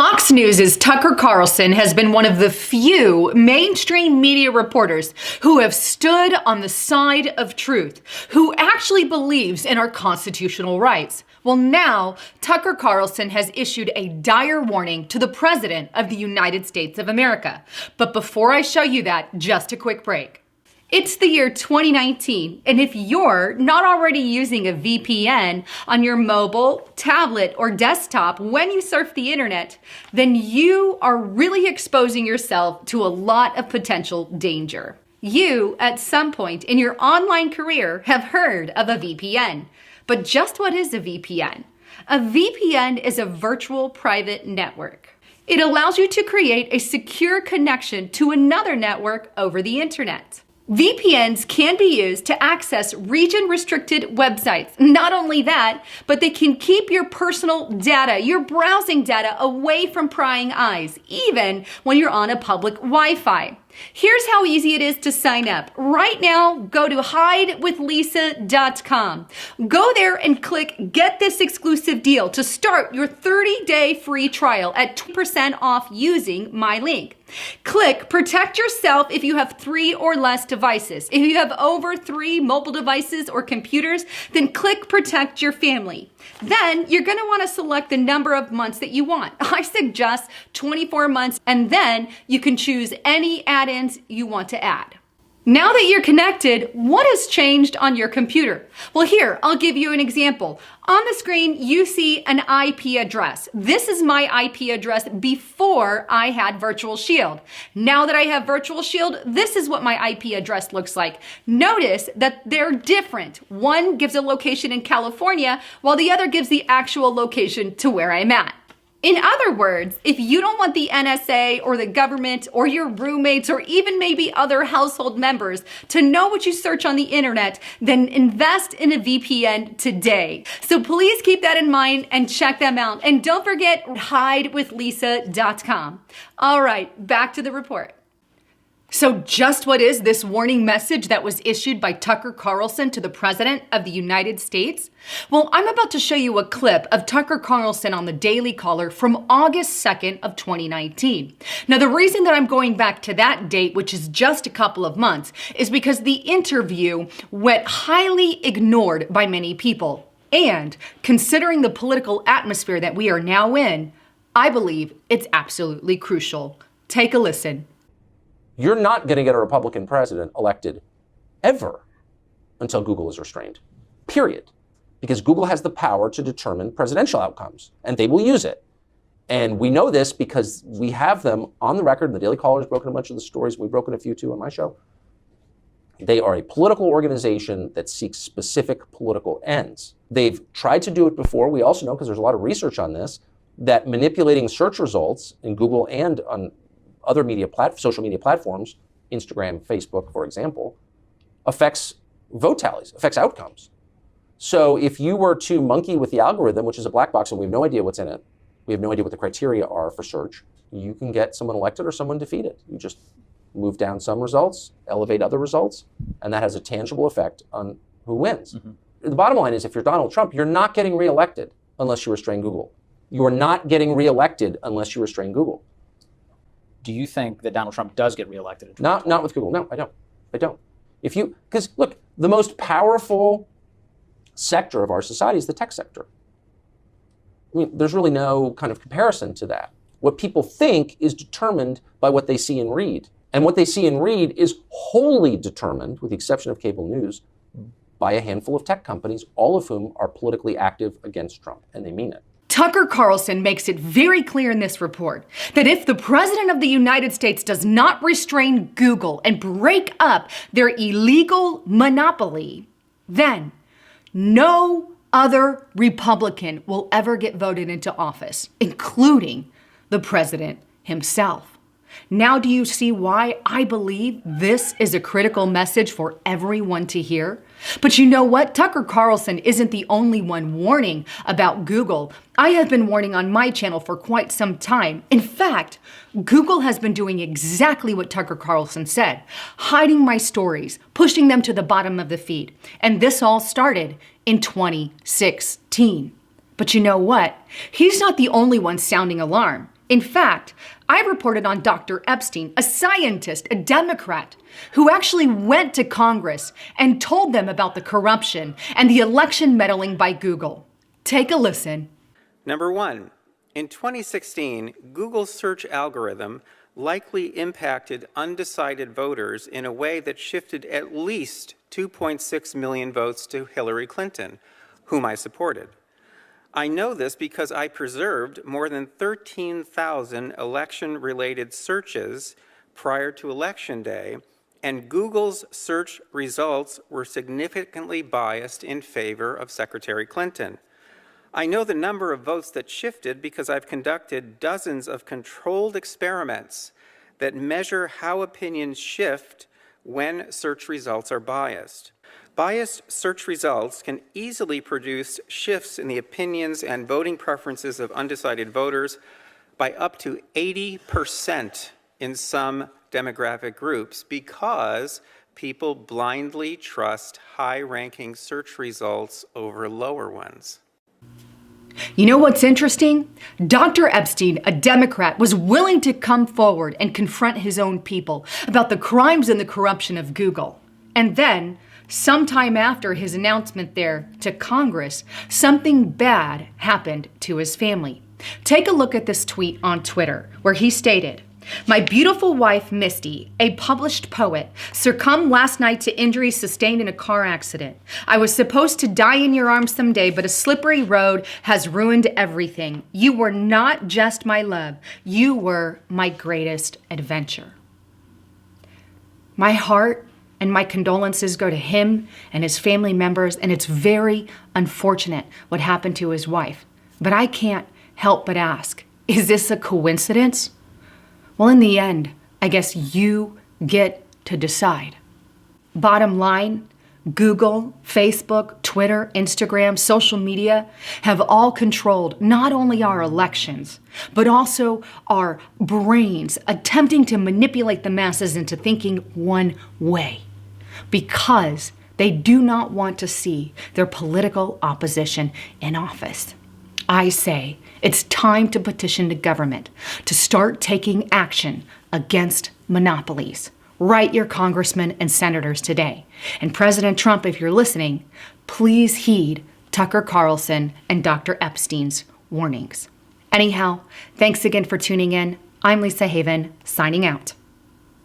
Fox News' Tucker Carlson has been one of the few mainstream media reporters who have stood on the side of truth, who actually believes in our constitutional rights. Well, now Tucker Carlson has issued a dire warning to the President of the United States of America. But before I show you that, just a quick break. It's the year 2019, and if you're not already using a VPN on your mobile, tablet, or desktop when you surf the internet, then you are really exposing yourself to a lot of potential danger. You, at some point in your online career, have heard of a VPN. But just what is a VPN? A VPN is a virtual private network. It allows you to create a secure connection to another network over the internet. VPNs can be used to access region-restricted websites. Not only that, but they can keep your personal data, your browsing data, away from prying eyes, even when you're on a public Wi-Fi. Here's how easy it is to sign up. Right now, go to hidewithlisa.com. Go there and click Get This Exclusive Deal to start your 30-day free trial at 2% off using my link. Click Protect Yourself if you have 3 or less devices. If you have over 3 mobile devices or computers, then click Protect Your Family. Then you're going to want to select the number of months that you want. I suggest 24 months, and then you can choose any add-ins you want to add. Now that you're connected, what has changed on your computer? Well, here, I'll give you an example. On the screen, you see an IP address. This is my IP address before I had Virtual Shield. Now that I have Virtual Shield, this is what my IP address looks like. Notice that they're different. One gives a location in California, while the other gives the actual location to where I'm at. In other words, if you don't want the NSA or the government or your roommates or even maybe other household members to know what you search on the internet, then invest in a VPN today. So please keep that in mind and check them out. And don't forget hidewithlisa.com. All right, back to the report. So just what is this warning message that was issued by Tucker Carlson to the President of the United States? Well, I'm about to show you a clip of Tucker Carlson on the Daily Caller from August 2nd of 2019. Now, the reason that I'm going back to that date, which is just a couple of months, is because the interview went highly ignored by many people. And considering the political atmosphere that we are now in, I believe it's absolutely crucial. Take a listen. You're not going to get a Republican president elected ever until Google is restrained, period. Because Google has the power to determine presidential outcomes, and they will use it. And we know this because we have them on the record. The Daily Caller has broken a bunch of the stories. We've broken a few too on my show. They are a political organization that seeks specific political ends. They've tried to do it before. We also know, because there's a lot of research on this, that manipulating search results in Google and on other social media platforms, Instagram, Facebook, for example, affects vote tallies, affects outcomes. So if you were to monkey with the algorithm, which is a black box and we have no idea what's in it, we have no idea what the criteria are for search, you can get someone elected or someone defeated. You just move down some results, elevate other results, and that has a tangible effect on who wins. Mm-hmm. The bottom line is, if you're Donald Trump, you're not getting reelected unless you restrain Google. You are not getting reelected unless you restrain Google. Do you think that Donald Trump does get reelected? Not with Google. No, I don't. Because look, the most powerful sector of our society is the tech sector. I mean, there's really no kind of comparison to that. What people think is determined by what they see and read. And what they see and read is wholly determined, with the exception of cable news, by a handful of tech companies, all of whom are politically active against Trump, and they mean it. Tucker Carlson makes it very clear in this report that if the President of the United States does not restrain Google and break up their illegal monopoly, then no other Republican will ever get voted into office, including the President himself. Now do you see why I believe this is a critical message for everyone to hear? But you know what? Tucker Carlson isn't the only one warning about Google. I have been warning on my channel for quite some time. In fact, Google has been doing exactly what Tucker Carlson said, hiding my stories, pushing them to the bottom of the feed. And this all started in 2016. But you know what? He's not the only one sounding alarm. In fact, I reported on Dr. Epstein, a scientist, a Democrat, who actually went to Congress and told them about the corruption and the election meddling by Google. Take a listen. Number one, in 2016, Google's search algorithm likely impacted undecided voters in a way that shifted at least 2.6 million votes to Hillary Clinton, whom I supported. I know this because I preserved more than 13,000 election-related searches prior to Election Day, and Google's search results were significantly biased in favor of Secretary Clinton. I know the number of votes that shifted because I've conducted dozens of controlled experiments that measure how opinions shift when search results are biased. Biased search results can easily produce shifts in the opinions and voting preferences of undecided voters by up to 80% in some demographic groups because people blindly trust high-ranking search results over lower ones. You know what's interesting? Dr. Epstein, a Democrat, was willing to come forward and confront his own people about the crimes and the corruption of Google. And then, sometime after his announcement there to Congress, something bad happened to his family. Take a look at this tweet on Twitter, where he stated, "My beautiful wife, Misty, a published poet, succumbed last night to injuries sustained in a car accident. I was supposed to die in your arms someday, but a slippery road has ruined everything. You were not just my love. You were my greatest adventure." My heart and my condolences go to him and his family members, and it's very unfortunate what happened to his wife. But I can't help but ask, is this a coincidence? Well, in the end, I guess you get to decide. Bottom line, Google, Facebook, Twitter, Instagram, social media have all controlled not only our elections, but also our brains, attempting to manipulate the masses into thinking one way, because they do not want to see their political opposition in office. I say it's time to petition the government to start taking action against monopolies. Write your congressmen and senators today. And President Trump, if you're listening, please heed Tucker Carlson and Dr. Epstein's warnings. Anyhow, thanks again for tuning in. I'm Lisa Haven, signing out.